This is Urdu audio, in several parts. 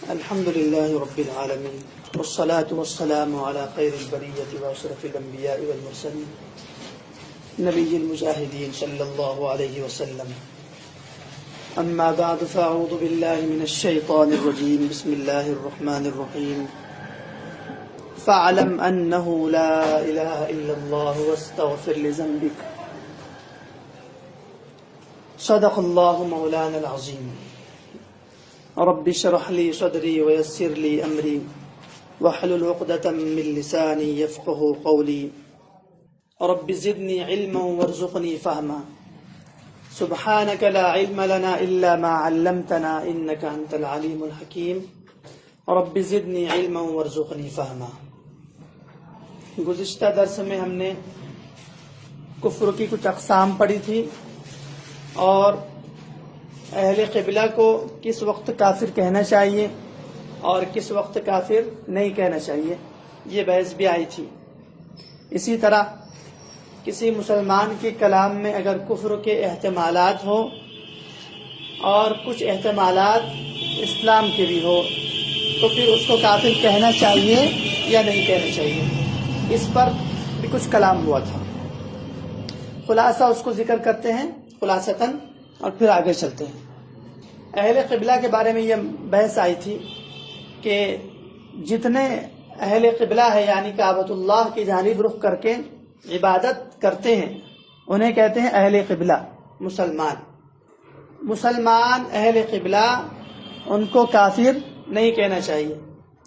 الحمد لله رب العالمين والصلاة والسلام على خير البرية وأشرف الأنبياء والمرسلين نبي المجاهدين صلى الله عليه وسلم. أما بعد فأعوذ بالله من الشيطان الرجيم. بسم الله الرحمن الرحيم. فاعلم أنه لا إله إلا الله واستغفر لذنبك. صدق الله مولانا العظيم. رب اشرح لي صدري ويسر لي أمري واحلل عقدة من لساني يفقه قولي. رب زدني علما وارزقني فهما. سبحانك لا علم لنا إلا ما علمتنا إنك أنت العليم الحكيم. رب زدنی علما وارزقنی فہما. گزشتہ درس میں ہم نے کفر کی کچھ اقسام پڑھی تھی اور اہل قبلہ کو کس وقت کافر کہنا چاہیے اور کس وقت کافر نہیں کہنا چاہیے، یہ بحث بھی آئی تھی. اسی طرح کسی مسلمان کے کلام میں اگر کفر کے احتمالات ہوں اور کچھ احتمالات اسلام کے بھی ہو تو پھر اس کو کافر کہنا چاہیے یا نہیں کہنا چاہیے، اس پر بھی کچھ کلام ہوا تھا. خلاصہ اس کو ذکر کرتے ہیں خلاصتاً اور پھر آگے چلتے ہیں. اہل قبلہ کے بارے میں یہ بحث آئی تھی کہ جتنے اہل قبلہ ہے یعنی کعبۃ اللہ کی جانب رخ کر کے عبادت کرتے ہیں انہیں کہتے ہیں اہل قبلہ. مسلمان اہل قبلہ ان کو کافر نہیں کہنا چاہیے،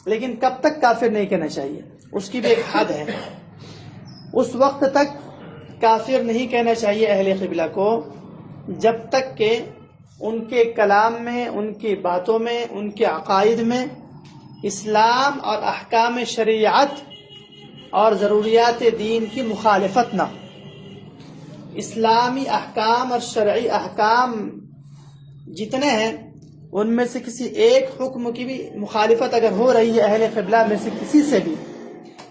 لیکن کب تک کافر نہیں کہنا چاہیے اس کی بھی ایک حد ہے. اس وقت تک کافر نہیں کہنا چاہیے اہل قبلہ کو جب تک کہ ان کے کلام میں، ان کی باتوں میں، ان کے عقائد میں اسلام اور احکام شریعت اور ضروریات دین کی مخالفت نہ. اسلامی احکام اور شرعی احکام جتنے ہیں ان میں سے کسی ایک حکم کی بھی مخالفت اگر ہو رہی ہے اہل قبلہ میں سے کسی سے بھی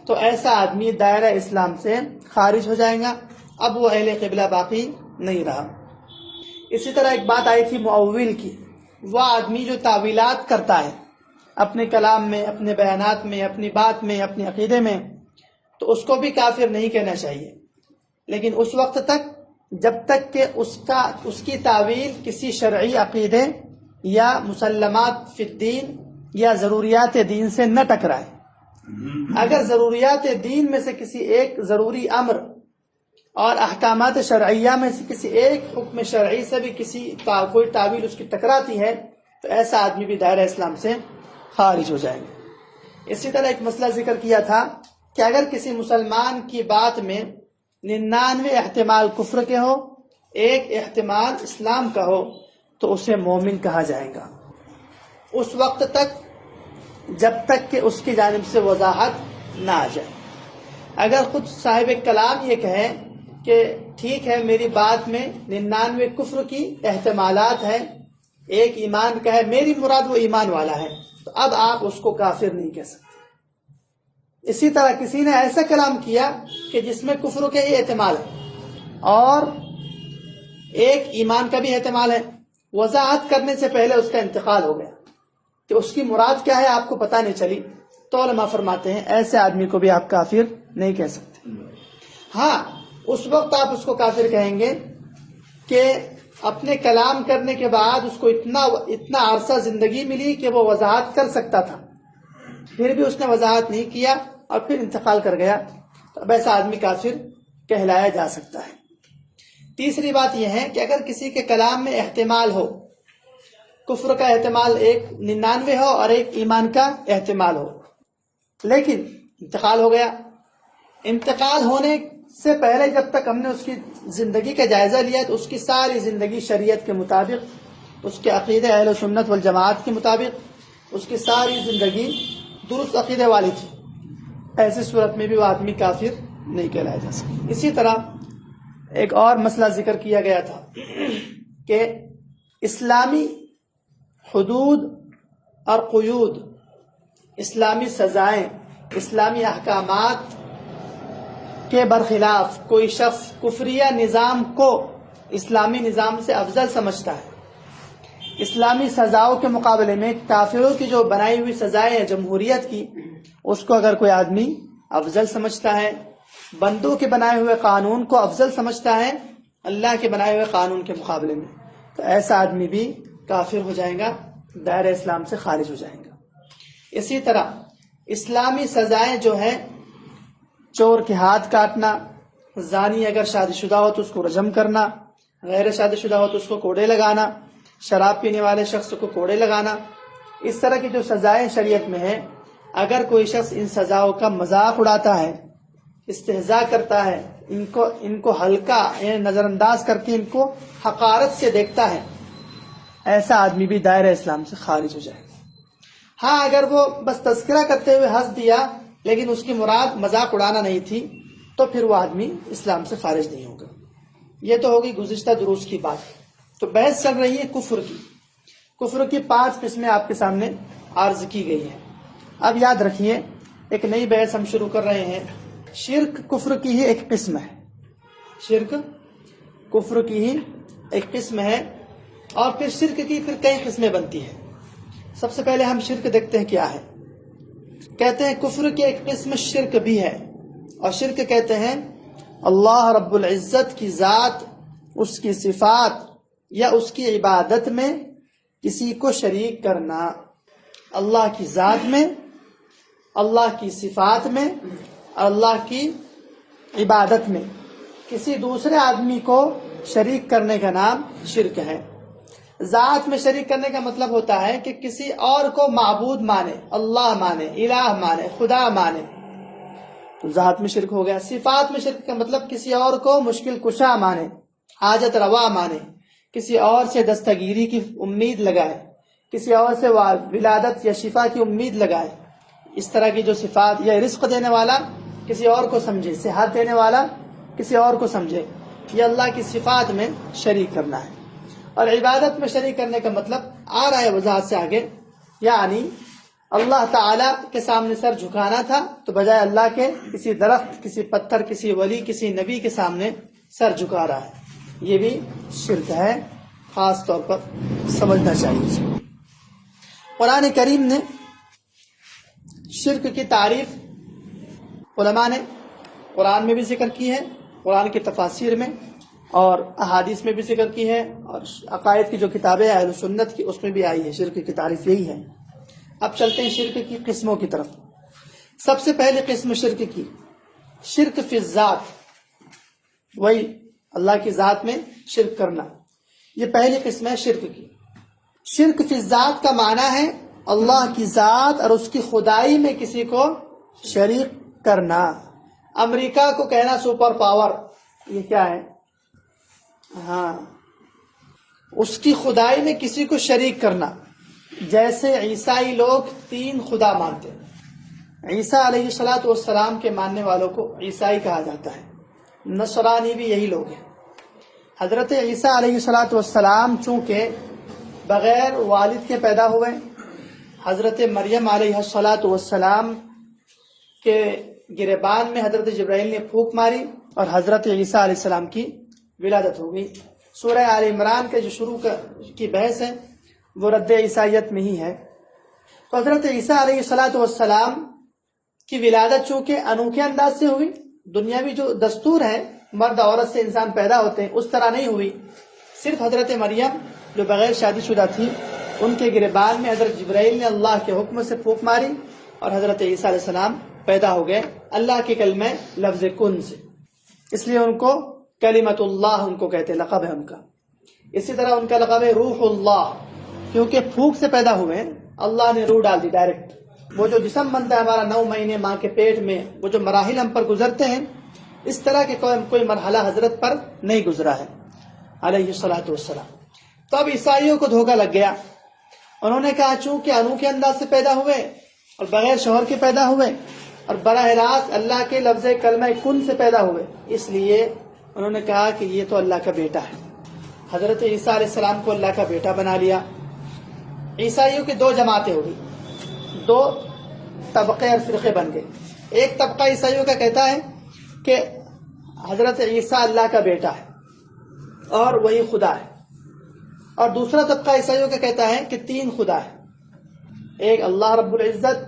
تو ایسا آدمی دائرہ اسلام سے خارج ہو جائے گا، اب وہ اہل قبلہ باقی نہیں رہا. اسی طرح ایک بات آئی تھی مؤول کی، وہ آدمی جو تعویلات کرتا ہے اپنے کلام میں، اپنے بیانات میں، اپنی بات میں، اپنے عقیدے میں، تو اس کو بھی کافر نہیں کہنا چاہیے، لیکن اس وقت تک جب تک کہ اس کی تعویل کسی شرعی عقیدے یا مسلمات فی الدین یا ضروریات دین سے نہ ٹکرائے. اگر ضروریات دین میں سے کسی ایک ضروری امر اور احکامات شرعیہ میں سے کسی ایک حکم شرعی سے بھی کوئی تعویل اس کی ٹکراتی ہے تو ایسا آدمی بھی دائرہ اسلام سے خارج ہو جائے گا. اسی طرح ایک مسئلہ ذکر کیا تھا کہ اگر کسی مسلمان کی بات میں 99 احتمال کفر کے ہو، ایک احتمال اسلام کا ہو تو اسے مومن کہا جائے گا اس وقت تک جب تک کہ اس کی جانب سے وضاحت نہ آ جائے. اگر خود صاحب کلام یہ کہے کہ ٹھیک ہے میری بات میں 99 کفر کی احتمالات ہیں، ایک ایمان کا ہے، میری مراد وہ ایمان والا ہے، تو اب آپ اس کو کافر نہیں کہہ سکتے. اسی طرح کسی نے ایسا کلام کیا کہ جس میں کفر کے ہی احتمال ہے اور ایک ایمان کا بھی احتمال ہے، وضاحت کرنے سے پہلے اس کا انتقال ہو گیا کہ اس کی مراد کیا ہے آپ کو پتہ نہیں چلی، تو علماء فرماتے ہیں ایسے آدمی کو بھی آپ کافر نہیں کہہ سکتے. ہاں اس وقت آپ اس کو کافر کہیں گے کہ اپنے کلام کرنے کے بعد اس کو اتنا عرصہ زندگی ملی کہ وہ وضاحت کر سکتا تھا، پھر بھی اس نے وضاحت نہیں کیا اور پھر انتقال کر گیا، تو اب ایسا آدمی کافر کہلایا جا سکتا ہے. تیسری بات یہ ہے کہ اگر کسی کے کلام میں احتمال ہو، کفر کا احتمال ایک 99 ہو اور ایک ایمان کا احتمال ہو، لیکن انتقال ہو گیا، انتقال ہونے سے پہلے جب تک ہم نے اس کی زندگی کا جائزہ لیا تو اس کی ساری زندگی شریعت کے مطابق، اس کے عقیدے اہل سنت والجماعت کے مطابق اس کی ساری زندگی درست عقیدے والی تھی، ایسی صورت میں بھی وہ آدمی کافر نہیں کہلایا جا سکتا. اسی طرح ایک اور مسئلہ ذکر کیا گیا تھا کہ اسلامی حدود اور قیود، اسلامی سزائیں، اسلامی احکامات کے برخلاف کوئی شخص کفریہ نظام کو اسلامی نظام سے افضل سمجھتا ہے اسلامی سزاؤں کے مقابلے میں کافروں کی جو بنائی ہوئی سزائیں ہیں جمہوریت کی، اس کو اگر کوئی آدمی افضل سمجھتا ہے، بندوں کے بنائے ہوئے قانون کو افضل سمجھتا ہے اللہ کے بنائے ہوئے قانون کے مقابلے میں، تو ایسا آدمی بھی کافر ہو جائے گا، دائرہ اسلام سے خارج ہو جائے گا۔ اسی طرح اسلامی سزائیں جو ہیں، چور کے ہاتھ کاٹنا، زانی اگر شادی شدہ ہو تو اس کو رجم کرنا، غیر شادی شدہ ہو تو اس کو کوڑے لگانا، شراب پینے والے شخص کو کوڑے لگانا، اس طرح کی جو سزائیں شریعت میں ہیں، اگر کوئی شخص ان سزاؤں کا مذاق اڑاتا ہے، استہزاء کرتا ہے، ان کو ہلکا یعنی نظر انداز کر کے ان کو حقارت سے دیکھتا ہے، ایسا آدمی بھی دائرہ اسلام سے خارج ہو جائے گا۔ ہاں اگر وہ بس تذکرہ کرتے ہوئے ہنس دیا لیکن اس کی مراد مذاق اڑانا نہیں تھی تو پھر وہ آدمی اسلام سے خارج نہیں ہوگا۔ یہ تو ہوگی گزشتہ دروس کی بات۔ تو بحث چل رہی ہے کفر کی۔ کفر کی 5 قسمیں آپ کے سامنے عرض کی گئی ہیں۔ اب یاد رکھیے ایک نئی بحث ہم شروع کر رہے ہیں۔ شرک کفر کی ہی ایک قسم ہے، شرک کفر کی ہی ایک قسم ہے، اور پھر شرک کی پھر کئی قسمیں بنتی ہیں۔ سب سے پہلے ہم شرک دیکھتے ہیں کیا ہے۔ کہتے ہیں کفر کی ایک قسم شرک بھی ہے، اور شرک کہتے ہیں اللہ رب العزت کی ذات، اس کی صفات یا اس کی عبادت میں کسی کو شریک کرنا۔ اللہ کی ذات میں، اللہ کی صفات میں، اللہ کی عبادت میں کسی دوسرے آدمی کو شریک کرنے کا نام شرک ہے۔ ذات میں شریک کرنے کا مطلب ہوتا ہے کہ کسی اور کو معبود مانے، اللہ مانے، الہ مانے، خدا مانے، تو ذات میں شرک ہو گیا۔ صفات میں شرک کا مطلب کسی اور کو مشکل کشا مانے، حاجت روا مانے، کسی اور سے دستگیری کی امید لگائے، کسی اور سے ولادت یا شفا کی امید لگائے۔ اس طرح کی جو صفات، یا رزق دینے والا کسی اور کو سمجھے، صحت دینے والا کسی اور کو سمجھے، یہ اللہ کی صفات میں شریک کرنا ہے۔ اور عبادت میں شریک کرنے کا مطلب آ رہا ہے وضاحت سے آگے، یعنی اللہ تعالی کے سامنے سر جھکانا تھا تو بجائے اللہ کے کسی درخت، کسی پتھر، کسی ولی، کسی نبی کے سامنے سر جھکا رہا ہے، یہ بھی شرک ہے، خاص طور پر سمجھنا چاہیے۔ قرآن کریم نے شرک کی تعریف علماء نے قرآن میں بھی ذکر کی ہے، قرآن کی تفاسیر میں اور احادیث میں بھی ذکر کی ہے، اور عقائد کی جو کتابیں اہل سنت کی اس میں بھی آئی ہے۔ شرک کی تعریف یہی ہے۔ اب چلتے ہیں شرک کی قسموں کی طرف۔ سب سے پہلی قسم شرک کی، شرک فی الذات، وہی اللہ کی ذات میں شرک کرنا، یہ پہلی قسم ہے شرک کی۔ شرک فی الذات کا معنی ہے اللہ کی ذات اور اس کی خدائی میں کسی کو شریک کرنا۔ امریکہ کو کہنا سپر پاور، یہ کیا ہے؟ ہاں، اس کی خدائی میں کسی کو شریک کرنا۔ جیسے عیسائی لوگ 3 خدا مانتے ہیں، عیسیٰ علیہ السلام کے ماننے والوں کو عیسائی کہا جاتا ہے۔ نصرانی بھی یہی لوگ ہیں۔ حضرت عیسیٰ علیہ السلام چونکہ بغیر والد کے پیدا ہوئے، حضرت مریم علیہ السلام کے گریبان میں حضرت جبرائیل نے پھونک ماری اور حضرت عیسیٰ علیہ السلام کی ولادت ہو گئی۔ سورہ آل عمران کے جو شروع کی بحث ہے وہ رد عیسائیت میں ہی ہے۔ تو حضرت عیسیٰ علیہ السلام کی ولادت چونکہ انوکھے انداز سے ہوئی، دنیاوی جو دستور ہے مرد عورت سے انسان پیدا ہوتے ہیں اس طرح نہیں ہوئی، صرف حضرت مریم جو بغیر شادی شدہ تھی ان کے گریبان میں حضرت جبرائیل نے اللہ کے حکم سے پھونک ماری اور حضرت عیسیٰ علیہ السلام پیدا ہو گئے اللہ کے کلمہ لفظ کن سے، اس لیے ان کو کلمت اللہ ان کو کہتے ہیں، لقب ہے ان کا۔ اسی طرح ان کا لقب ہے روح اللہ، کیونکہ پھونک سے پیدا ہوئے ہیں، اللہ نے روح ڈال دی ڈائریکٹ۔ وہ جو جسم بنتا ہے ہمارا 9 مہینے ماں کے پیٹ میں، وہ جو مراحل ہم پر گزرتے ہیں، اس طرح کے کوئی مرحلہ حضرت پر نہیں گزرا ہے علیہ السلام۔ تو اب عیسائیوں کو دھوکہ لگ گیا، انہوں نے کہا چونکہ انوکھے انداز سے پیدا ہوئے اور بغیر شوہر کے پیدا ہوئے اور براہ راست اللہ کے لفظ کلمہ کن سے پیدا ہوئے، اس لیے انہوں نے کہا کہ یہ تو اللہ کا بیٹا ہے۔ حضرت عیسیٰ علیہ السلام کو اللہ کا بیٹا بنا لیا۔ عیسائیوں کی 2 جماعتیں ہو گئی، 2 طبقے اور فرقے بن گئے۔ ایک طبقہ عیسائیوں کا کہتا ہے کہ حضرت عیسیٰ اللہ کا بیٹا ہے اور وہی خدا ہے، اور دوسرا طبقہ عیسائیوں کا کہتا ہے کہ 3 خدا ہے، ایک اللہ رب العزت،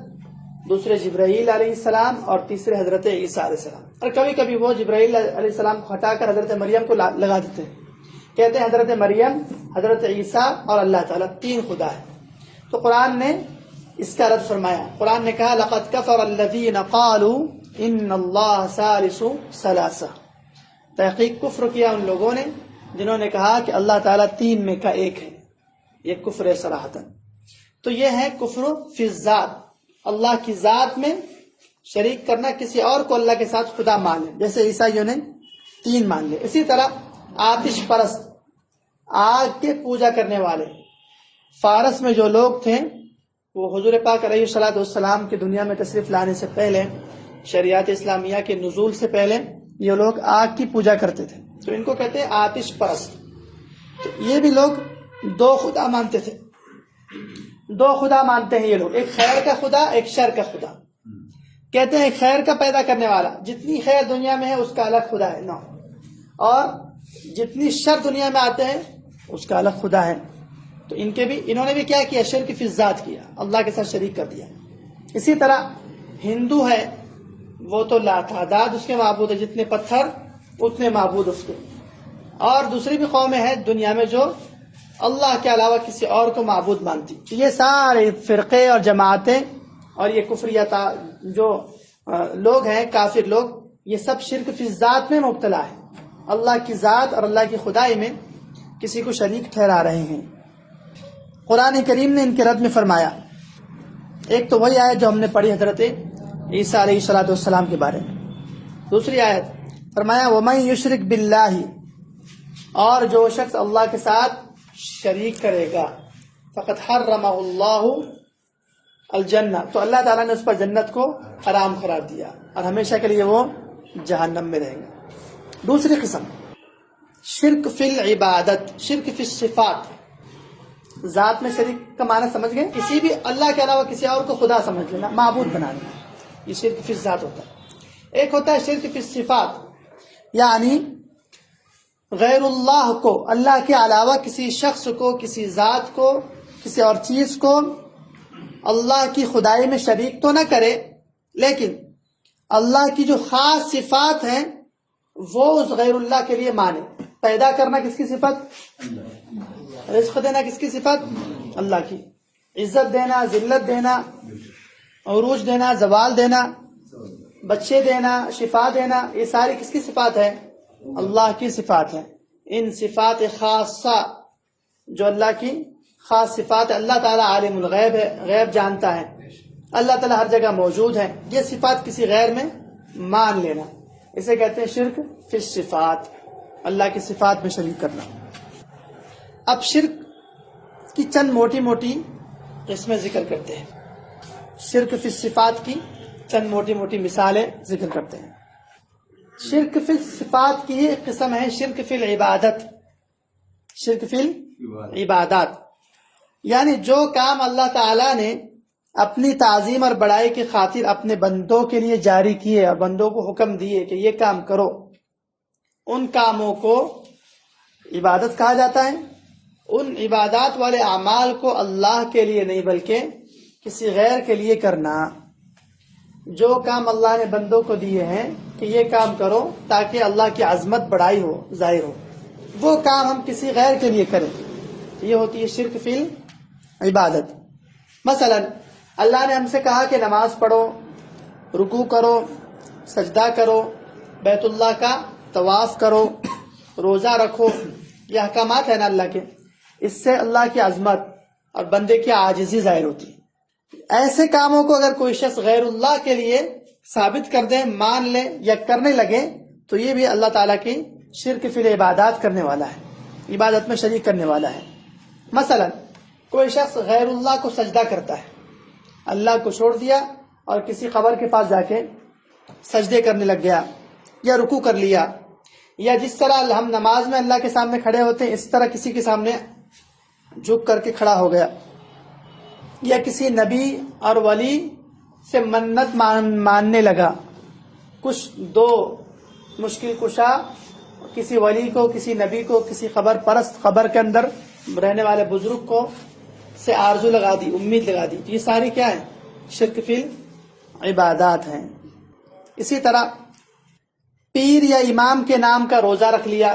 دوسرے جبرائیل علیہ السلام اور تیسرے حضرت عیسیٰ علیہ السلام. اور کبھی کبھی وہ جبرائیل علیہ السلام کو ہٹا کر حضرت مریم کو لگا دیتے ہیں، کہتے ہیں حضرت مریم، حضرت عیسیٰ اور اللہ تعالیٰ 3 خدا ہے. تو قرآن نے اس کا رد فرمایا. قرآن نے کہا لقد کفر الذین قالوا ان اللہ ثالث ثلاثہ، تحقیق کفر کیا ان لوگوں نے جنہوں نے کہا کہ اللہ تعالیٰ 3 میں کا 1 ہے. یہ کفر ہے صراحتاً. تو یہ ہے کفر فی الذات، اللہ کی ذات میں شریک کرنا، کسی اور کو اللہ کے ساتھ خدا مان لیں، جیسے عیسائیوں نے 3 مان لے. اسی طرح آتش پرست، آگ کے پوجا کرنے والے، فارس میں جو لوگ تھے وہ حضور پاک علیہ الصلوۃ والسلام کی دنیا میں تشریف لانے سے پہلے، شریعت اسلامیہ کے نزول سے پہلے یہ لوگ آگ کی پوجا کرتے تھے، تو ان کو کہتے ہیں آتش پرست. تو یہ بھی لوگ 2 خدا مانتے تھے. 2 خدا مانتے ہیں یہ لوگ، ایک خیر کا خدا، ایک شر کا خدا. کہتے ہیں خیر کا پیدا کرنے والا، جتنی خیر دنیا میں ہے اس کا الگ خدا ہے، اور جتنی شر دنیا میں آتے ہیں اس کا الگ خدا ہے. تو انہوں نے بھی کیا کیا؟ شرک فی الذات کیا، اللہ کے ساتھ شریک کر دیا. اسی طرح ہندو ہے، وہ تو لاتعداد اس کے معبود ہے، جتنے پتھر اتنے معبود اس کے. اور دوسری بھی قومیں ہیں دنیا میں جو اللہ کے علاوہ کسی اور کو معبود مانتی. یہ سارے فرقے اور جماعتیں اور یہ کفریہ جو لوگ ہیں، کافر لوگ، یہ سب شرک فی الذات میں مبتلا ہے. اللہ کی ذات اور اللہ کی خدائی میں کسی کو شریک ٹھہرا رہے ہیں. قرآن کریم نے ان کے رد میں فرمایا، ایک تو وہی آیت جو ہم نے پڑھی حضرت عیسیٰ علیہ الصلوۃ والسلام کے بارے میں. دوسری آیت فرمایا وَمَن يُشْرِكْ بِاللَّهِ، اور جو شخص اللہ کے ساتھ شریک کرے گا، فقط حرمہ اللہ الجنہ، تو اللہ تعالیٰ نے اس پر جنت کو حرام قرار دیا اور ہمیشہ کے لیے وہ جہنم میں رہے گا. دوسری قسم شرک فی العبادت، شرک فی الصفات. ذات میں شریک کا معنی سمجھ گئے؟ کسی بھی اللہ کے علاوہ کسی اور کو خدا سمجھ لینا، معبود بنا لینا، یہ شرک فی الذات ہوتا ہے. ایک ہوتا ہے شرک فی الصفات، یعنی غیر اللہ کو، اللہ کے علاوہ کسی شخص کو، کسی ذات کو، کسی اور چیز کو اللہ کی خدائی میں شریک تو نہ کرے، لیکن اللہ کی جو خاص صفات ہیں وہ اس غیر اللہ کے لیے مانے. پیدا کرنا کس کی صفت؟ رزق دینا کس کی صفت؟ اللہ کی. عزت دینا، ذلت دینا، عروج دینا، زوال دینا، بچے دینا، شفا دینا، یہ ساری کس کی صفات ہے؟ اللہ کی صفات ہیں. ان صفات خاصہ جو اللہ کی خاص صفات ہے، اللہ تعالیٰ عالم الغیب ہے، غیب جانتا ہے، اللہ تعالیٰ ہر جگہ موجود ہے، یہ صفات کسی غیر میں مان لینا، اسے کہتے ہیں شرک فی الصفات، اللہ کی صفات میں شریک کرنا. اب شرک کی چند موٹی موٹی قسمیں ذکر کرتے ہیں. شرک فی الصفات کی چند موٹی موٹی مثالیں ذکر کرتے ہیں. شرک فی الصفات کی ایک قسم ہے شرک فی العبادت. شرک فی العبادات، یعنی جو کام اللہ تعالیٰ نے اپنی تعظیم اور بڑائی کی خاطر اپنے بندوں کے لیے جاری کیے اور بندوں کو حکم دیے کہ یہ کام کرو، ان کاموں کو عبادت کہا جاتا ہے. ان عبادات والے اعمال کو اللہ کے لیے نہیں بلکہ کسی غیر کے لیے کرنا. جو کام اللہ نے بندوں کو دیے ہیں کہ یہ کام کرو تاکہ اللہ کی عظمت بڑائی ہو، ظاہر ہو، وہ کام ہم کسی غیر کے لیے کریں، یہ ہوتی ہے شرک فی العبادت. مثلا اللہ نے ہم سے کہا کہ نماز پڑھو، رکوع کرو، سجدہ کرو، بیت اللہ کا طواف کرو، روزہ رکھو، یہ احکامات ہیں نا اللہ کے. اس سے اللہ کی عظمت اور بندے کی عاجزی ظاہر ہوتی ہے. ایسے کاموں کو اگر کوئی شخص غیر اللہ کے لیے ثابت کر دے، مان لے یا کرنے لگے تو یہ بھی اللہ تعالیٰ کی شرک فی العبادات کرنے والا ہے، عبادت میں شریک کرنے والا ہے. مثلا کوئی شخص غیر اللہ کو سجدہ کرتا ہے، اللہ کو چھوڑ دیا اور کسی قبر کے پاس جا کے سجدے کرنے لگ گیا یا رکوع کر لیا، یا جس طرح ہم نماز میں اللہ کے سامنے کھڑے ہوتے ہیں اس طرح کسی کے سامنے جھک کر کے کھڑا ہو گیا، یا کسی نبی اور ولی سے منت ماننے لگا. کچھ دو مشکل کشا کسی ولی کو، کسی نبی کو، کسی خبر پرست قبر کے اندر رہنے والے بزرگ کو سے آرزو لگا دی، امید لگا دی، تو یہ ساری کیا ہے؟ شرک فی العبادات ہیں۔ اسی طرح پیر یا امام کے نام کا روزہ رکھ لیا،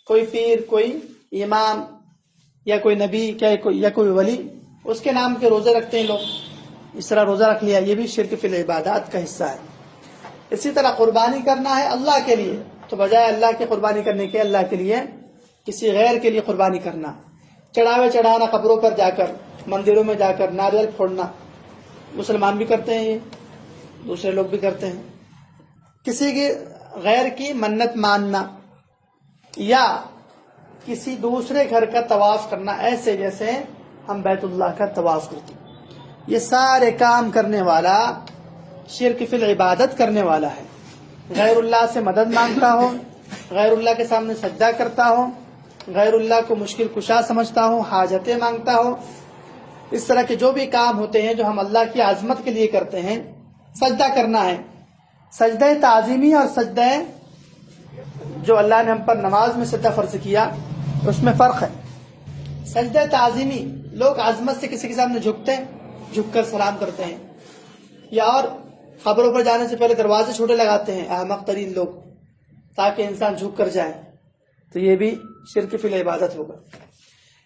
کوئی پیر، کوئی امام یا کوئی نبی یا کوئی ولی، اس کے نام کے روزے رکھتے ہیں لوگ، اس طرح روزہ رکھ لیا، یہ بھی شرک فی العبادات کا حصہ ہے۔ اسی طرح قربانی کرنا ہے اللہ کے لیے، تو بجائے اللہ کی قربانی کرنے کے اللہ کے لیے کسی غیر کے لیے قربانی کرنا، چڑھاوے چڑھانا قبروں پر جا کر، مندروں میں جا کر ناریل پھوڑنا، مسلمان بھی کرتے ہیں، یہ دوسرے لوگ بھی کرتے ہیں۔ کسی کے غیر کی منت ماننا یا کسی دوسرے گھر کا طواف کرنا، ایسے جیسے ہم بیت اللہ کا طواف کرتے ہیں، یہ سارے کام کرنے والا شرک فی العبادت کرنے والا ہے۔ غیر اللہ سے مدد مانگتا ہو، غیر اللہ کے سامنے سجدہ کرتا ہو، غیر اللہ کو مشکل کشا سمجھتا ہو، حاجتیں مانگتا ہو، اس طرح کے جو بھی کام ہوتے ہیں جو ہم اللہ کی عظمت کے لیے کرتے ہیں۔ سجدہ کرنا ہے، سجدہ تعظیمی اور سجدہ جو اللہ نے ہم پر نماز میں سجدہ فرض کیا، اس میں فرق ہے۔ سجدہ تعظیمی لوگ عظمت سے کسی کے سامنے جھکتے ہیں، جھک کر سلام کرتے ہیں، یا اور قبروں پر جانے سے پہلے دروازے چھوٹے لگاتے ہیں احمق ترین لوگ، تاکہ انسان جھک کر جائے، تو یہ بھی شرک فی العبادت ہوگا۔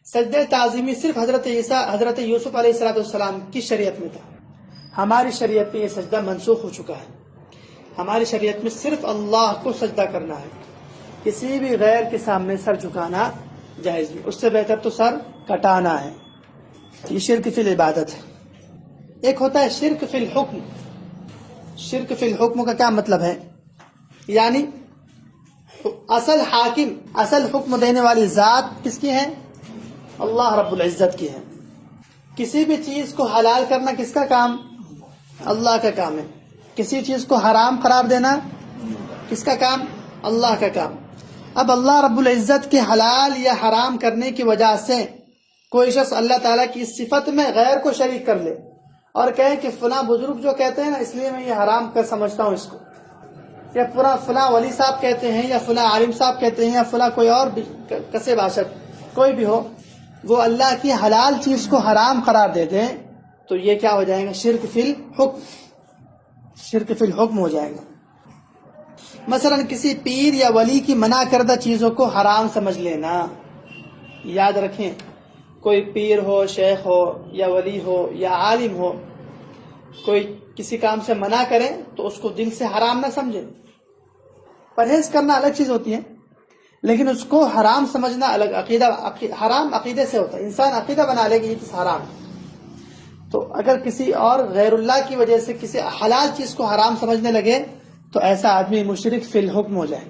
سجدہ تعظیمی صرف حضرت یوسف علیہ السلام کی شریعت میں تھا، ہماری شریعت میں یہ سجدہ منسوخ ہو چکا ہے۔ ہماری شریعت میں صرف اللہ کو سجدہ کرنا ہے، کسی بھی غیر کے سامنے سر جھکانا جائز نہیں، اس سے بہتر تو سر کٹانا ہے۔ یہ شرک فی العبادت ہے۔ ایک ہوتا ہے شرک فی الحکم۔ شرک فی الحکم کا کیا مطلب ہے؟ یعنی اصل حاکم، اصل حکم دینے والی ذات کس کی ہے؟ اللہ رب العزت کی ہے۔ کسی بھی چیز کو حلال کرنا کس کا کام؟ اللہ کا کام ہے۔ کسی چیز کو حرام قرار دینا کس کا کام؟ اللہ کا کام۔ اب اللہ رب العزت کے حلال یا حرام کرنے کی وجہ سے کوئی شخص اللہ تعالیٰ کی اس صفت میں غیر کو شریک کر لے اور کہے کہ فلاں بزرگ جو کہتے ہیں نا، اس لیے میں یہ حرام کر سمجھتا ہوں اس کو، یا فلاں ولی صاحب کہتے ہیں، یا فلاں عالم صاحب کہتے ہیں، یا فلاں کوئی اور بھی کسے باشد کوئی بھی ہو، وہ اللہ کی حلال چیز کو حرام قرار دے دیں، تو یہ کیا ہو جائے گا؟ شرک فی الحکم، شرک فی الحکم ہو جائے گا۔ مثلا کسی پیر یا ولی کی منع کردہ چیزوں کو حرام سمجھ لینا۔ یاد رکھیں، کوئی پیر ہو، شیخ ہو، یا ولی ہو، یا عالم ہو، کوئی کسی کام سے منع کرے تو اس کو دل سے حرام نہ سمجھے۔ پرہیز کرنا الگ چیز ہوتی ہے، لیکن اس کو حرام سمجھنا الگ۔ حرام عقیدے سے ہوتا ہے، انسان عقیدہ بنا لے کہ یہ چیز حرام ہے۔ تو اگر کسی اور غیر اللہ کی وجہ سے کسی حلال چیز کو حرام سمجھنے لگے تو ایسا آدمی مشرک فی الحکم ہو جائے،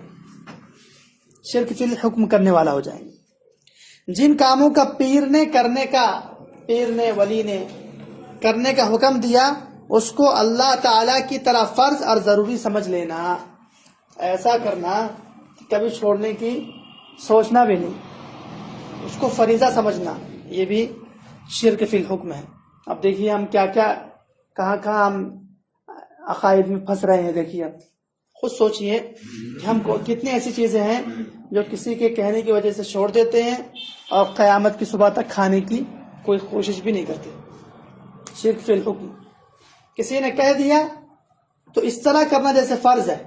شرک فی الحکم کرنے والا ہو جائے۔ جن کاموں کا پیر نے ولی نے کرنے کا حکم دیا، اس کو اللہ تعالی کی طرح فرض اور ضروری سمجھ لینا، ایسا کرنا کبھی چھوڑنے کی سوچنا بھی نہیں، اس کو فریضہ سمجھنا، یہ بھی شرک فی الحکم ہے۔ اب دیکھیے ہم کہاں ہم عقائد میں پھنس رہے ہیں۔ دیکھیے اب خود سوچئے کہ ہم کو کتنی ایسی چیزیں ہیں جو کسی کے کہنے کی وجہ سے چھوڑ دیتے ہیں اور قیامت کی صبح تک کھانے کی کوئی کوشش بھی نہیں کرتے۔ شرک فی الحکم، کسی نے کہہ دیا تو اس طرح کرنا جیسے فرض ہے۔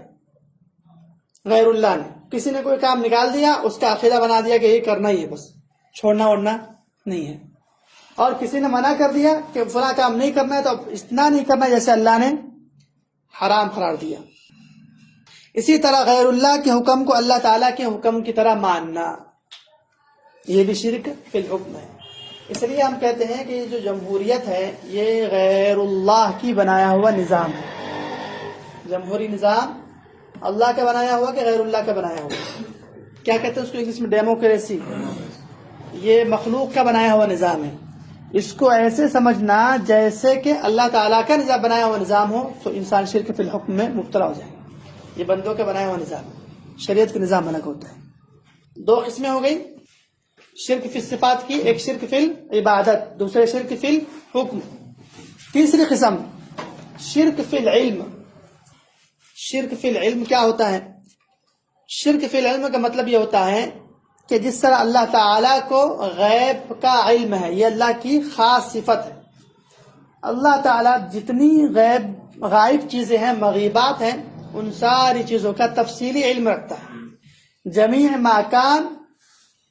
غیر اللہ نے کسی نے کوئی کام نکال دیا، اس کا عقیدہ بنا دیا کہ یہ کرنا ہی ہے، بس چھوڑنا وڑنا نہیں ہے۔ اور کسی نے منع کر دیا کہ فلاں کام نہیں کرنا ہے، تو اتنا نہیں کرنا جیسے اللہ نے حرام قرار دیا۔ اسی طرح غیر اللہ کے حکم کو اللہ تعالیٰ کے حکم کی طرح ماننا، یہ بھی شرک فی الحکم ہے۔ اس لیے ہم کہتے ہیں کہ یہ جو جمہوریت ہے یہ غیر اللہ کی بنایا ہوا نظام ہے۔ جمہوری نظام اللہ کا بنایا ہوا کہ غیر اللہ کا بنایا ہوا؟ کیا کہتے ہیں اس کو انگلش میں؟ ڈیموکریسی۔ یہ مخلوق کا بنایا ہوا نظام ہے۔ اس کو ایسے سمجھنا جیسے کہ اللہ تعالیٰ کا نظام بنایا ہوا نظام ہو، تو انسان شرک فی الحکم میں مبتلا ہو جائے گا۔ یہ بندوں کا بنایا ہوا نظام ہے، شریعت کا نظام الگ ہوتا ہے۔ دو قسمیں ہو گئی شرک فی الصفات کی، ایک شرک فی العبادت، دوسرے شرک فی الحکم۔ تیسری قسم شرک فی العلم۔ شرک فی العلم کیا ہوتا ہے؟ شرک فی العلم کا مطلب یہ ہوتا ہے کہ جس طرح اللہ تعالیٰ کو غیب کا علم ہے، یہ اللہ کی خاص صفت ہے۔ اللہ تعالیٰ جتنی غائب چیزیں ہیں، مغیبات ہیں، ان ساری چیزوں کا تفصیلی علم رکھتا ہے۔ جمیع ما کان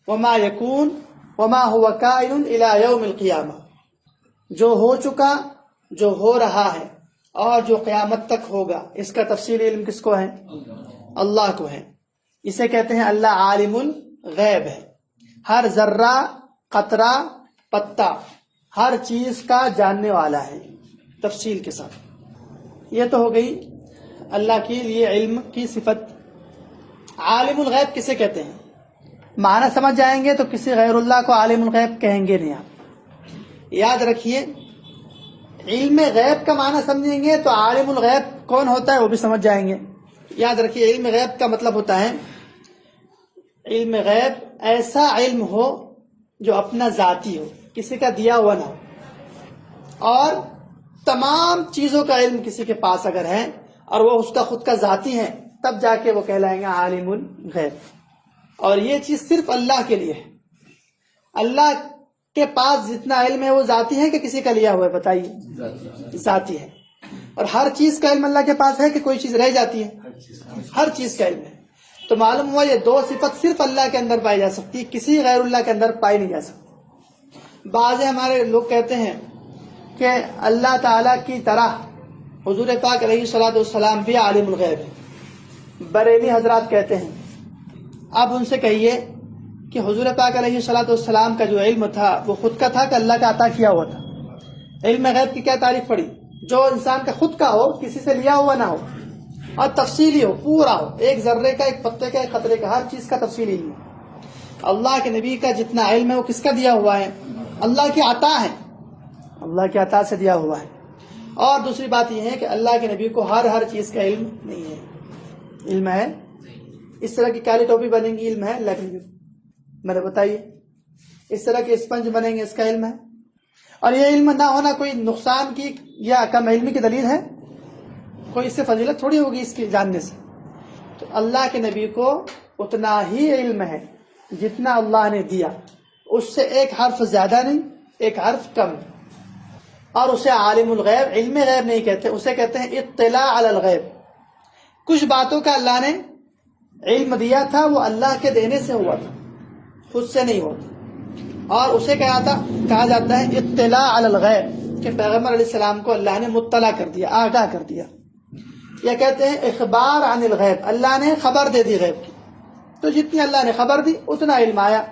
وما یکون وما هو کائن الی یوم القیامہ، جو ہو چکا، جو ہو رہا ہے اور جو قیامت تک ہوگا، اس کا تفصیلی علم کس کو ہے؟ اللہ کو ہے۔ اسے کہتے ہیں اللہ عالم الغیب ہے، ہر ذرہ، قطرہ، پتا، ہر چیز کا جاننے والا ہے تفصیل کے ساتھ۔ یہ تو ہو گئی اللہ کے لیے علم کی صفت۔ عالم الغیب کسے کہتے ہیں؟ معنی سمجھ جائیں گے تو کسی غیر اللہ کو عالم الغیب کہیں گے نہیں آپ۔ یاد رکھیے، علم غیب کا معنی سمجھیں گے تو عالم الغیب کون ہوتا ہے وہ بھی سمجھ جائیں گے۔ یاد رکھیے، علم غیب کا مطلب ہوتا ہے، علم غیب ایسا علم ہو جو اپنا ذاتی ہو، کسی کا دیا ہوا نہ ہو، اور تمام چیزوں کا علم کسی کے پاس اگر ہے اور وہ اس کا خود کا ذاتی ہے، تب جا کے وہ کہلائیں گے عالم الغیب۔ اور یہ چیز صرف اللہ کے لیے ہے۔ اللہ کے پاس جتنا علم ہے وہ ذاتی ہے کہ کسی کا لیا ہوا ہے؟ بتائیے، ذاتی ہے۔ اور ہر چیز کا علم اللہ کے پاس ہے کہ کوئی چیز رہ جاتی ہے؟ ہر چیز کا علم ہے۔ تو معلوم ہوا یہ دو صفت صرف اللہ کے اندر پائی جا سکتی، کسی غیر اللہ کے اندر پائی نہیں جا سکتی۔ بعض ہمارے لوگ کہتے ہیں کہ اللہ تعالیٰ کی طرح حضور پاک علیہ الصلوۃ والسلام بھی عالم الغیب ہے۔ بریلی حضرات کہتے ہیں، اب ان سے کہیے کہ حضور پاک علیہ الصلوۃ والسلام کا جو علم تھا وہ خود کا تھا کہ اللہ کا عطا کیا ہوا تھا؟ علم غیب کی کیا تعریف پڑی؟ جو انسان کا خود کا ہو، کسی سے لیا ہوا نہ ہو، اور تفصیلی ہو، پورا ہو، ایک ذرے کا، ایک پتے کا، ایک قطرے کا، ہر چیز کا تفصیلی علم۔ اللہ کے نبی کا جتنا علم ہے وہ کس کا دیا ہوا ہے؟ اللہ کی عطا ہے، اللہ کی عطا سے دیا ہوا ہے۔ اور دوسری بات یہ ہے کہ اللہ کے نبی کو ہر چیز کا علم نہیں ہے۔ علم ہے، اس طرح کی کالی ٹوپی بنیں گی، علم ہے اللہ کے نبی کو؟ میرے بتائیے، اس طرح کے اسپنج بنیں گے، اس کا علم ہے؟ اور یہ علم نہ ہونا کوئی نقصان کی یا کم علمی کی دلیل ہے؟ کوئی اس سے فضیلت تھوڑی ہوگی اس کی جاننے سے۔ تو اللہ کے نبی کو اتنا ہی علم ہے جتنا اللہ نے دیا، اس سے ایک حرف زیادہ نہیں، ایک حرف کم۔ اور اسے عالم الغیب، علم غیب نہیں کہتے، اسے کہتے ہیں اطلاع علی الغیب۔ کچھ باتوں کا اللہ نے علم دیا تھا، وہ اللہ کے دینے سے ہوا تھا، خود سے نہیں ہوتا، اور اسے کہا جاتا ہے اطلاع علی الغیب، کہ پیغمبر علیہ السلام کو اللہ نے مطلع کر دیا، آگاہ کر دیا۔ یا کہتے ہیں اخبار عن الغیب، اللہ نے خبر دے دی غیب کی، تو جتنی اللہ نے خبر دی اتنا علم آیا۔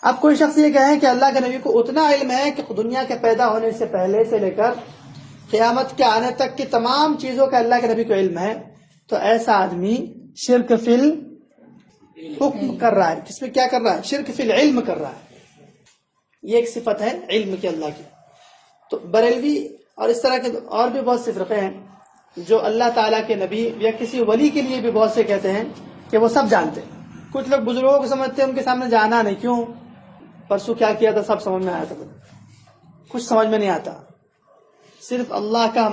اب کوئی شخص یہ کہے کہ اللہ کے نبی کو اتنا علم ہے کہ دنیا کے پیدا ہونے سے پہلے سے لے کر قیامت کے آنے تک کی تمام چیزوں کا اللہ کے نبی کو علم ہے، تو ایسا آدمی شرک فی الحکم کر رہا ہے۔ کس میں کیا کر رہا ہے؟ شرک فی العلم کر رہا ہے۔ یہ ایک صفت ہے علم کی اللہ کی۔ تو بریلوی اور اس طرح کے اور بھی بہت سے فرقے ہیں جو اللہ تعالیٰ کے نبی یا کسی ولی کے لیے بھی بہت سے کہتے ہیں کہ وہ سب جانتے ہیں۔ کچھ لوگ بزرگوں کو سمجھتے ہیں، ان کے سامنے جانا نہیں، کیوں؟ پرسوں کیا کیا تھا سب سمجھ میں آیا تھا، کچھ سمجھ میں نہیں آتا۔ صرف اللہ کا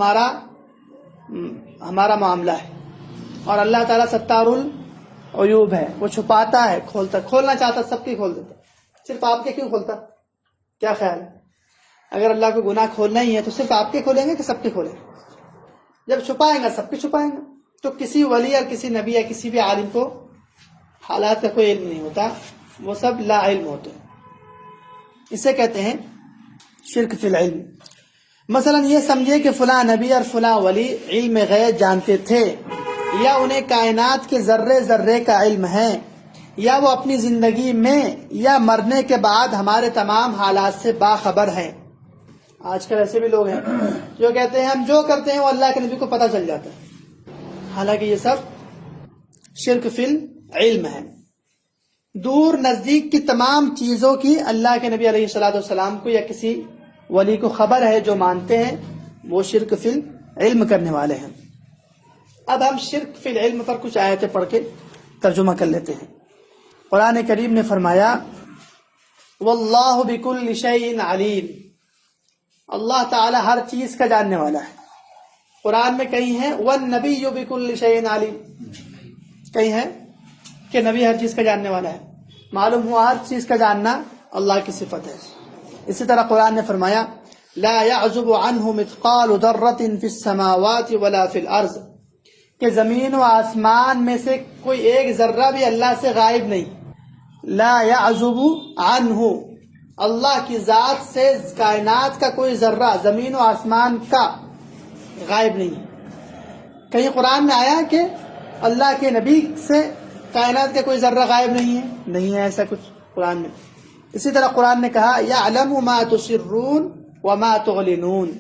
ہمارا معاملہ ہے، اور اللہ تعالیٰ ستار العیوب ہے، وہ چھپاتا ہے، کھولنا چاہتا سب کی کھول دیتا، صرف آپ کے کیوں کھولتا؟ کیا خیال ہے؟ اگر اللہ کو گناہ کھولنا ہی ہے تو صرف آپ کے کھولیں گے کہ سب کے کھولیں گے؟ جب چھپائیں گا سب کے چھپائیں گا۔ تو کسی ولی اور کسی نبی یا کسی بھی عالم کو حالات کا کوئی علم نہیں ہوتا، وہ سب لا علم ہوتے ہیں۔ اسے کہتے ہیں شرک فی العلم۔ مثلا یہ سمجھے کہ فلاں نبی اور فلاں ولی علم غیب جانتے تھے، یا انہیں کائنات کے ذرے ذرے کا علم ہے، یا وہ اپنی زندگی میں یا مرنے کے بعد ہمارے تمام حالات سے باخبر ہیں۔ آج کل ایسے بھی لوگ ہیں جو کہتے ہیں ہم جو کرتے ہیں وہ اللہ کے نبی کو پتہ چل جاتا ہے، حالانکہ یہ سب شرک فی العلم ہے۔ دور نزدیک کی تمام چیزوں کی اللہ کے نبی علیہ الصلوۃ والسلام کو یا کسی ولی کو خبر ہے، جو مانتے ہیں وہ شرک فی العلم کرنے والے ہیں۔ اب ہم شرک فی العلم پر کچھ آیتیں پڑھ کے ترجمہ کر لیتے ہیں۔ قرآن کریم نے فرمایا واللہ بکل شیء علیم، اللہ تعالی ہر چیز کا جاننے والا ہے۔ قرآن میں کہیں ہے والنبی بکل شیء علیم، کہیں ہے کہ نبی ہر چیز کا جاننے والا ہے۔ معلوم ہوا ہر چیز کا جاننا اللہ کی صفت ہے۔ اسی طرح قرآن نے فرمایا لا يعزب عنه مثقال ذرة في السماوات ولا في الارض، کہ زمین و آسمان میں سے کوئی ایک ذرہ بھی اللہ سے غائب نہیں۔ لا يعزب عنه، اللہ کی ذات سے کائنات کا کوئی ذرہ زمین و آسمان کا غائب نہیں ہے۔ کہیں قرآن میں آیا کہ اللہ کے نبی سے کائنات کا کوئی ذرہ غائب نہیں ہے ایسا کچھ قرآن میں۔ اسی طرح قرآن نے کہا یعلم ما تسرون وما تعلنون،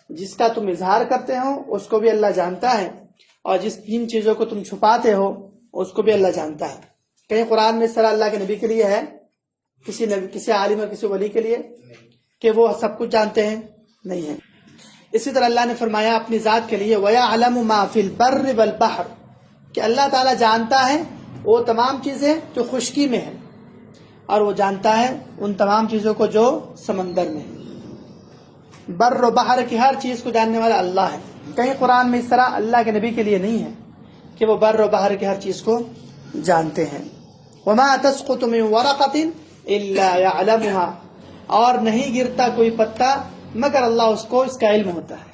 جس کا تم اظہار کرتے ہو اس کو بھی اللہ جانتا ہے، اور جن چیزوں کو تم چھپاتے ہو اس کو بھی اللہ جانتا ہے۔ کہیں قرآن میں اس طرح اللہ کے نبی کے لیے ہے، کسی نبی، کسی عالم اور کسی ولی کے لیے کہ وہ سب کچھ جانتے ہیں؟ نہیں ہے۔ اسی طرح اللہ نے فرمایا اپنی ذات کے لیے وَيَعْلَمُ مَا فِي الْبَرِّ وَالْبَحْرِ، کہ اللہ تعالیٰ جانتا ہے وہ تمام چیزیں جو خشکی میں ہیں، اور وہ جانتا ہے ان تمام چیزوں کو جو سمندر میں ہیں۔ بر و بحر کی ہر چیز کو جاننے والا اللہ ہے۔ کہیں قرآن میں اس طرح اللہ کے نبی کے لیے نہیں ہے کہ وہ بر و بحر کی ہر چیز کو جانتے ہیں۔ وَمَا تَسْقُطُ مِن وَرَقَةٍ إِلَّا يَعْلَمُهَا، اور نہیں گرتا کوئی پتا مگر اللہ اس کو اس کا علم ہوتا ہے۔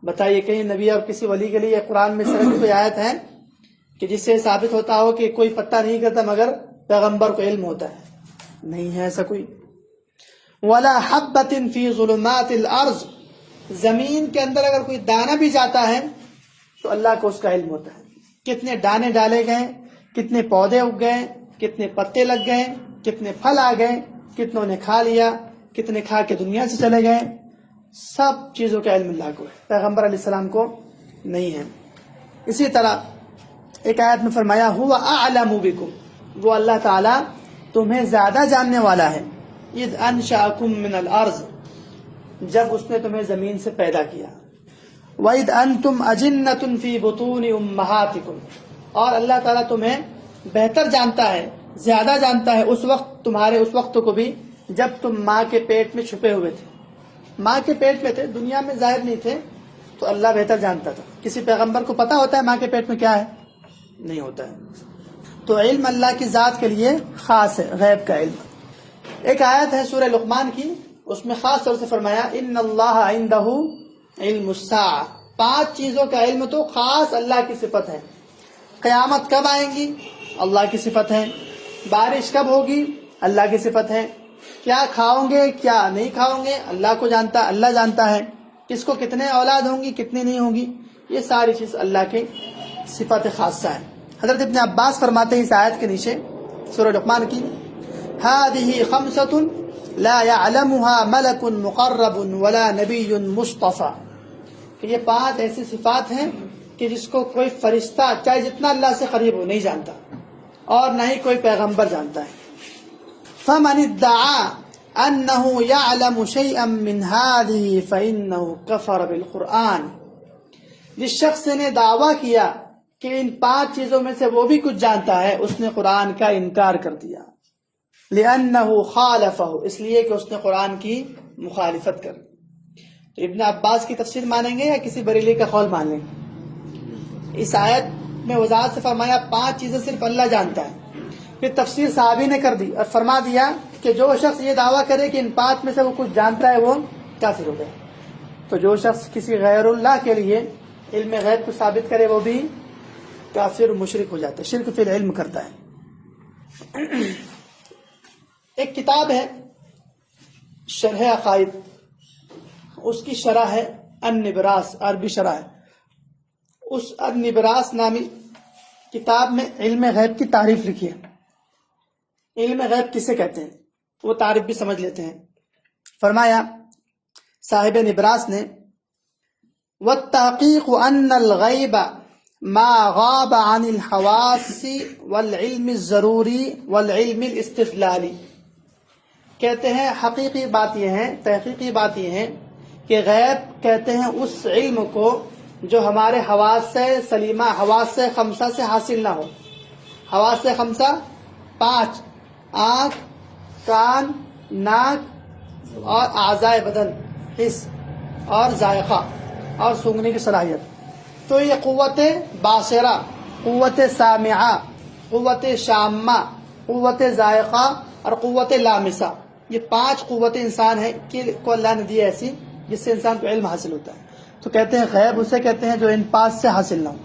بتائیے کہیں نبی اور کسی ولی کے لیے قرآن میں اس طرح کی کوئی آیت ہے کہ جس سے ثابت ہوتا ہو کہ کوئی پتا نہیں کرتا مگر پیغمبر کو علم ہوتا ہے؟ نہیں ہے ایسا کوئی۔ وَلَا حَبَّةٍ فِي ظُلُمَاتِ الْأَرْضِ، زمین کے اندر اگر کوئی دانہ بھی جاتا ہے تو اللہ کو اس کا علم ہوتا ہے۔ کتنے دانے ڈالے گئے، کتنے پودے اگ گئے، کتنے پتے لگ گئے، کتنے پھل آ گئے، کتنوں نے کھا لیا، کتنے کھا کے دنیا سے چلے گئے، سب چیزوں کا علم اللہ کو ہے، پیغمبر علیہ السلام کو نہیں ہے۔ اسی طرح ایک آیت میں فرمایا ہوا اعلم بکم، وہ اللہ تعالیٰ تمہیں زیادہ جاننے والا ہے، اذ انشأکم من الارض، جب اس نے تمہیں زمین سے پیدا کیا، وَإِذْ أَنْتُمْ أَجِنَّةٌ فِي بُطُونِ أُمَّهَاتِكُمْ، اور اللہ تعالیٰ تمہیں بہتر جانتا ہے، زیادہ جانتا ہے اس وقت، تمہارے اس وقت کو بھی جب تم ماں کے پیٹ میں چھپے ہوئے تھے، ماں کے پیٹ میں تھے، دنیا میں ظاہر نہیں تھے، تو اللہ بہتر جانتا تھا۔ کسی پیغمبر کو پتا ہوتا ہے ماں کے پیٹ میں کیا ہے؟ نہیں ہوتا ہے۔ تو علم اللہ کی ذات کے لیے خاص ہے، غیب کا علم۔ ایک آیت ہے سورہ لقمان کی، اس میں خاص طور سے فرمایا ان اللہ عندہ علم الساعہ، 5 چیزوں کا علم تو خاص اللہ کی صفت ہے۔ قیامت کب آئیں گی؟ اللہ کی صفت ہے۔ بارش کب ہوگی؟ اللہ کی صفت ہے۔ کیا کھاؤں گے کیا نہیں کھاؤں گے اللہ کو جانتا، اللہ جانتا ہے۔ کس کو کتنے اولاد ہوں گی کتنی نہیں ہوں گی، یہ ساری چیز اللہ کے صفت خاصہ ہے۔ حضرت ابن عباس فرماتے ہیں اس آیت کے نیچے سورہ لقمان کی هذه خمسة لا يعلمها ملك مقرب ولا نبي مصطفى، کہ یہ 5 ایسی صفات ہیں کہ جس کو کوئی فرشتہ چاہے جتنا اللہ سے قریب ہو نہیں جانتا، اور نہ ہی کوئی پیغمبر جانتا ہے۔ فمن ادعى انه يعلم شيئا من هذه فانه كفر بالقرآن، جس شخص نے دعویٰ کیا کہ ان 5 چیزوں میں سے وہ بھی کچھ جانتا ہے، اس نے قرآن کا انکار کر دیا۔ لأنه خالفه، اس لیے کہ اس نے قرآن کی مخالفت کر دی۔ ابن عباس کی تفسیر مانیں گے یا کسی بریلی کا قول مان لیں گے؟ اس آیت میں وضاحت سے فرمایا 5 چیزیں صرف اللہ جانتا ہے۔ پھر تفسیر صحابی نے کر دی اور فرما دیا کہ جو شخص یہ دعویٰ کرے کہ ان 5 میں سے وہ کچھ جانتا ہے وہ کافر ہو گیا۔ تو جو شخص کسی غیر اللہ کے لیے علم غیب کو ثابت کرے وہ بھی کافر مشرک ہو جاتا ہے، شرک فی العلم کرتا ہے۔ ایک کتاب ہے شرح عقائد، اس کی شرح ہے النبراس، عربی شرح ہے۔ اس النبراس نامی کتاب میں علم غیب کی تعریف لکھی ہے۔ علم غیب کسے کہتے ہیں وہ تعریف بھی سمجھ لیتے ہیں۔ فرمایا صاحب نبراس نے والتحقیق ان الغیب ما غاب عن الحواس والعلم الضروری والعلم الاستدلالی، کہتے ہیں حقیقی بات یہ ہے، تحقیقی بات یہ ہے کہ غیب کہتے ہیں اس علم کو جو ہمارے حواس سے سلیمہ، حواس سے خمسہ سے حاصل نہ ہو۔ حواس سے خمسہ 5، آنکھ، کان، ناک اور اعضائے بدن، حس اور ذائقہ اور سونگنے کی صلاحیت۔ تو یہ قوت باصرہ، قوت سامعہ، قوت شامہ قوت ذائقہ اور قوت لامسہ، یہ 5 قوتیں انسان ہے کہ کو اللہ نے دی ایسی جس سے انسان کو علم حاصل ہوتا ہے. تو کہتے ہیں غیب اسے کہتے ہیں جو ان 5 سے حاصل نہ ہو،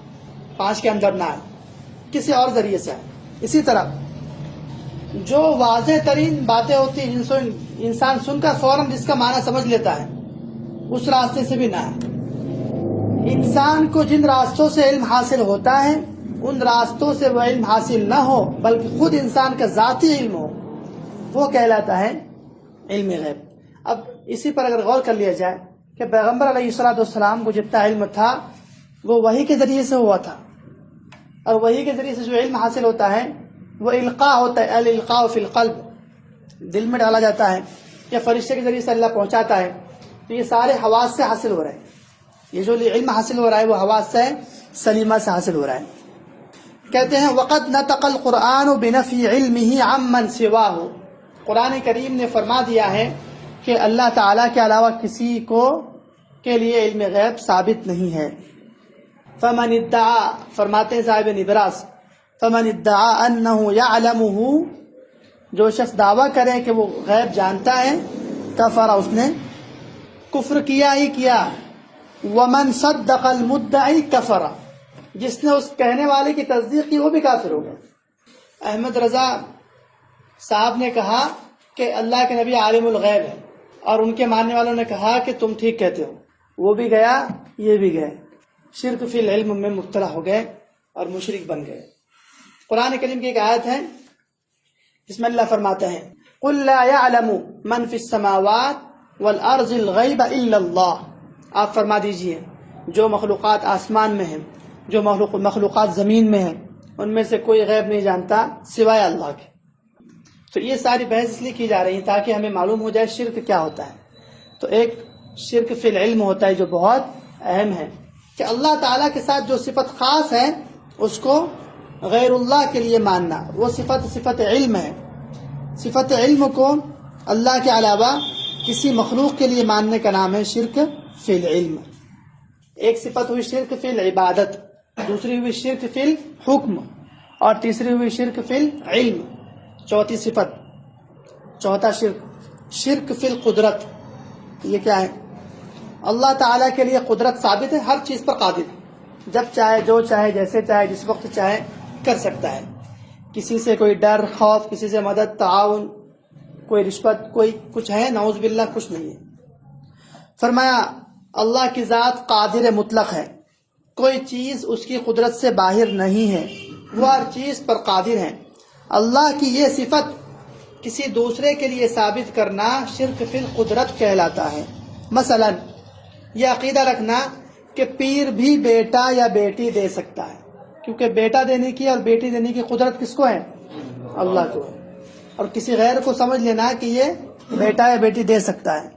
5 کے اندر نہ آئے، کسی اور ذریعے سے آئے. اسی طرح جو واضح ترین باتیں ہوتی ہیں جن سے انسان سن کر فوراً جس کا معنی سمجھ لیتا ہے، اس راستے سے بھی نہ آئے. انسان کو جن راستوں سے علم حاصل ہوتا ہے ان راستوں سے وہ علم حاصل نہ ہو بلکہ خود انسان کا ذاتی علم ہو، وہ کہلاتا ہے علم غیب. اب اسی پر اگر غور کر لیا جائے کہ پیغمبر علیہ الصلوۃ والسلام کو جتنا علم تھا وہ وحی کے ذریعے سے ہوا تھا، اور وحی کے ذریعے سے جو علم حاصل ہوتا ہے وہ القاء ہوتا ہے، الالقاء فی القلب، دل میں ڈالا جاتا ہے یا فرشتے کے ذریعے سے اللہ پہنچاتا ہے. تو یہ سارے حواس سے حاصل ہو رہے ہیں، یہ جو علم حاصل ہو رہا ہے وہ حواس سے سلیمہ سے حاصل ہو رہا ہے. کہتے ہیں وقد نطق القرآن بنفی علمہ عمن سواہ، قرآن کریم نے فرما دیا ہے کہ اللہ تعالیٰ کے علاوہ کسی کو کے لیے علم غیب ثابت نہیں ہے. فمن ادعا، فرماتے ہیں صاحب نبراس، فمن ادعا انہ یعلمہ، جو شخص دعویٰ کرے کہ وہ غیب جانتا ہے، کفر، اس نے کفر کیا ہی کیا. ومن صدق المدعی کفر، جس نے اس کہنے والے کی تصدیق کی وہ بھی کافر ہو گیا. احمد رضا صاحب نے کہا کہ اللہ کے نبی عالم الغیب ہے، اور ان کے ماننے والوں نے کہا کہ تم ٹھیک کہتے ہو. وہ بھی گیا، یہ بھی گئے، شرک فی العلم میں مبتلا ہو گئے اور مشرک بن گئے. قرآن کریم کی ایک آیت ہے جس میں اللہ فرماتے ہیں قل لا يعلم من فی السماوات والارض الغیب الا اللہ، آپ فرما دیجئے جو مخلوقات آسمان میں ہیں، جو مخلوقات زمین میں ہیں، ان میں سے کوئی غیب نہیں جانتا سوائے اللہ کے. تو یہ ساری بحث اس لیے کی جا رہی ہے تاکہ ہمیں معلوم ہو جائے شرک کیا ہوتا ہے. تو ایک شرک فی العلم ہوتا ہے جو بہت اہم ہے، کہ اللہ تعالیٰ کے ساتھ جو صفت خاص ہے اس کو غیر اللہ کے لیے ماننا، وہ صفت علم ہے. صفت علم کو اللہ کے علاوہ کسی مخلوق کے لیے ماننے کا نام ہے شرک فی العلم. ایک صفت ہوئی شرک فی العبادت، دوسری ہوئی شرک فی الحکم، اور تیسری ہوئی شرک فی العلم. چوتھی صفت، چوتھا شرک فی القدرت. یہ کیا ہے؟ اللہ تعالیٰ کے لیے قدرت ثابت ہے، ہر چیز پر قادر ہے، جب چاہے، جو چاہے، جیسے چاہے، جس وقت چاہے کر سکتا ہے. کسی سے کوئی ڈر، خوف، کسی سے مدد، تعاون، کوئی رشوت، کوئی کچھ ہے؟ نعوذ باللہ کچھ نہیں ہے. فرمایا اللہ کی ذات قادر مطلق ہے، کوئی چیز اس کی قدرت سے باہر نہیں ہے، وہ ہر چیز پر قادر ہے. اللہ کی یہ صفت کسی دوسرے کے لیے ثابت کرنا شرک فی القدرت کہلاتا ہے. مثلا یہ عقیدہ رکھنا کہ پیر بھی بیٹا یا بیٹی دے سکتا ہے، کیونکہ بیٹا دینے کی اور بیٹی دینے کی قدرت کس کو ہے؟ اللہ کو ہے. اور کسی غیر کو سمجھ لینا کہ یہ بیٹا یا بیٹی دے سکتا ہے.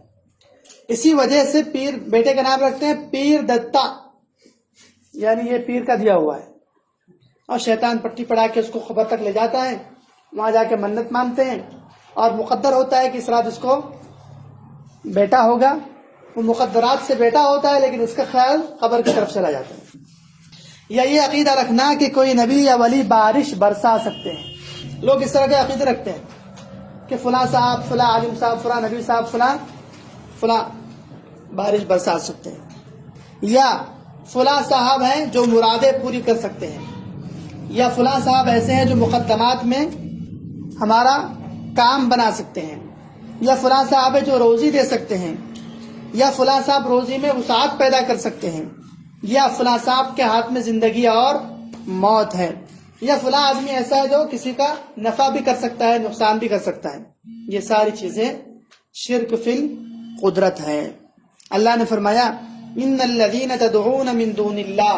اسی وجہ سے پیر بیٹے کا نام رکھتے ہیں پیر دتا، یعنی یہ پیر کا دیا ہوا ہے. اور شیطان پٹی پڑھا کے اس کو خبر تک لے جاتا ہے، وہاں جا کے منت مانتے ہیں، اور مقدر ہوتا ہے کہ اس رات اس کو بیٹا ہوگا. وہ مقدرات سے بیٹا ہوتا ہے لیکن اس کا خیال قبر کی طرف چلا جاتا ہے. یا یہ عقیدہ رکھنا کہ کوئی نبی یا ولی بارش برسا سکتے ہیں. لوگ اس طرح کے عقیدے رکھتے ہیں کہ فلاں صاحب، فلاں عالم صاحب، فلاں نبی صاحب، فلاں بارش برسا سکتے ہیں، یا فلاں صاحب ہیں جو مرادیں پوری کر سکتے ہیں، یا فلاں صاحب ایسے ہیں جو مقدمات میں ہمارا کام بنا سکتے ہیں، یا فلاں صاحب ہے جو روزی دے سکتے ہیں، یا فلاں صاحب روزی میں وسعت پیدا کر سکتے ہیں، یا فلاں صاحب کے ہاتھ میں زندگی اور موت ہے، یا فلاں آدمی ایسا ہے جو کسی کا نفع بھی کر سکتا ہے، نقصان بھی کر سکتا ہے. یہ ساری چیزیں شرک فی القدرت ہے. اللہ نے فرمایا ان الذین تدعون من دون اللہ،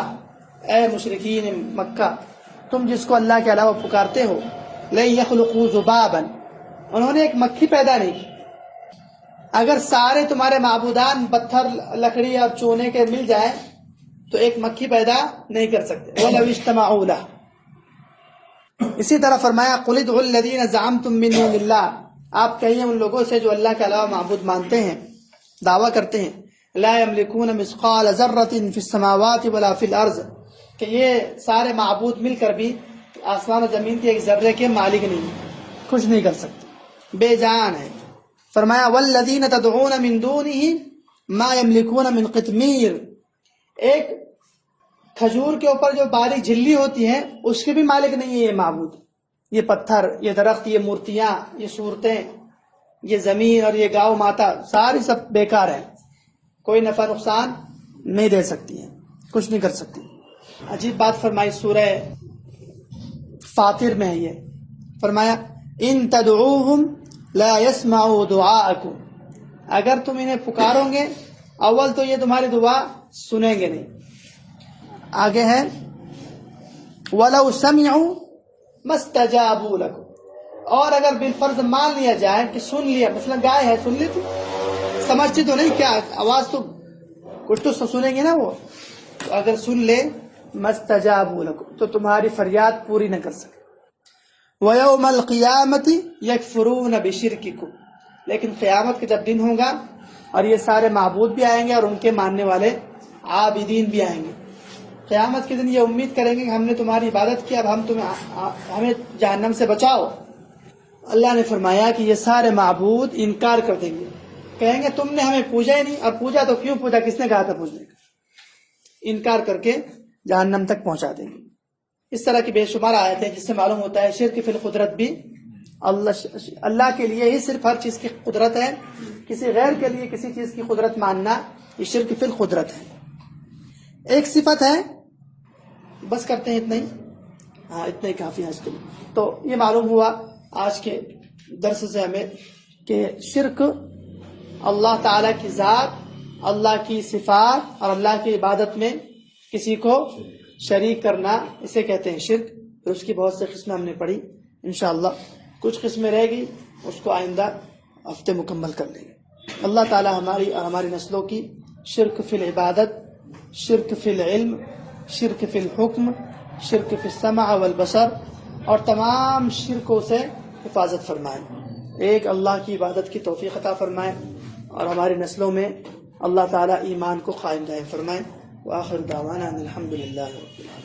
اے مشرکین مکہ تم جس کو اللہ کے علاوہ پکارتے ہو، لن یخلقوا ذبابا، انہوں نے ایک مکھی پیدا نہیں کی. اگر سارے تمہارے معبودان پتھر، لکڑی اور چونے کے مل جائیں تو ایک مکھی پیدا نہیں کر سکتے. وَلَوِ اجْتَمَعُوا لَهُ. اسی طرح فرمایا قُلِ ادْعُوا الَّذِينَ زَعَمْتُم مِّن دُونِ اللَّهِ، آپ کہیے ان لوگوں سے جو اللہ کے علاوہ معبود مانتے ہیں، دعویٰ کرتے ہیں، لَا يَمْلِكُونَ مِثْقَالَ ذَرَّةٍ فِي السَّمَاوَاتِ وَلَا فِي الْأَرْضِ، کہ یہ سارے معبود مل کر بھی آسمان و زمین کے ایک ذرے کے مالک نہیں. کچھ نہیں کر سکتے، بے جان ہے۔ فرمایا والذین تدعون من دونہ ما یملکون من قطمیر، ایک کھجور کے اوپر جو باریک جھلی ہوتی ہے اس کے بھی مالک نہیں ہے یہ معبود۔ یہ پتھر، یہ درخت، یہ مورتیاں، یہ صورتیں، یہ زمین اور یہ گاؤ ماتا ساری سب بیکار ہیں، کوئی نفع نقصان نہیں دے سکتی ہیں، کچھ نہیں کر سکتی۔ عجیب بات فرمائی سورہ فاطر میں ہے یہ، فرمایا ان تدعوہم لا يسمعوا دعاءکم، اگر تم انہیں پکارو گے اول تو یہ تمہاری دعا سنیں گے نہیں۔ آگے ہے وَلَوْ سَمِعُوا مَا اسْتَجَابُوا لَكُمْ، اور اگر بالفرض مان لیا جائے کہ سن لیا، مثلا گائے ہے سن لی تھی، سمجھتی تو نہیں کیا آواز تو کچھ تو سنیں گے نا وہ، تو اگر سن لے مَا اسْتَجَابُوا لَكُمْ تو تمہاری فریاد پوری نہ کر سکے۔ وَيَوْمَ الْقِيَامَةِ يَكْفُرُونَ بِشِرْكِكُمْ، لیکن قیامت کے جب دن ہوگا اور یہ سارے معبود بھی آئیں گے اور ان کے ماننے والے عابدین بھی آئیں گے، قیامت کے دن یہ امید کریں گے کہ ہم نے تمہاری عبادت کی، اب ہمیں جہنم سے بچاؤ۔ اللہ نے فرمایا کہ یہ سارے معبود انکار کر دیں گے، کہیں گے تم نے ہمیں پوجا ہی نہیں، اور پوجا تو کیوں پوجا، کس نے کہا تھا پوجنے کا، انکار کر کے جہنم تک پہنچا دیں گے۔ اس طرح کی بے شمار آیتیں جس سے معلوم ہوتا ہے شرک فی القدرت بھی اللہ کے لیے ہی صرف ہر چیز کی قدرت ہے، کسی غیر کے لیے کسی چیز کی قدرت ماننا یہ شرک فی القدرت ہے۔ ایک صفت ہے، بس کرتے ہیں اتنا ہی، ہاں اتنا ہی کافی ہے آج کے لیے۔ تو یہ معلوم ہوا آج کے درس سے ہمیں کہ شرک اللہ تعالیٰ کی ذات، اللہ کی صفات اور اللہ کی عبادت میں کسی کو شریک کرنا، اسے کہتے ہیں شرک۔ پھر اس کی بہت سے قسمیں ہم نے پڑھی، انشاءاللہ کچھ قسمیں رہ گئی اس کو آئندہ ہفتے مکمل کر لیں گے۔ اللہ تعالیٰ ہماری اور ہماری نسلوں کی شرک فی العبادت، شرک فی العلم، شرک فی الحکم، شرک فی السمع والبصر اور تمام شرکوں سے حفاظت فرمائے۔ ایک اللہ کی عبادت کی توفیق عطا فرمائے اور ہماری نسلوں میں اللہ تعالیٰ ایمان کو قائم دائم فرمائے۔ وآخر دعوانا ان الحمد للہ رب العالمین۔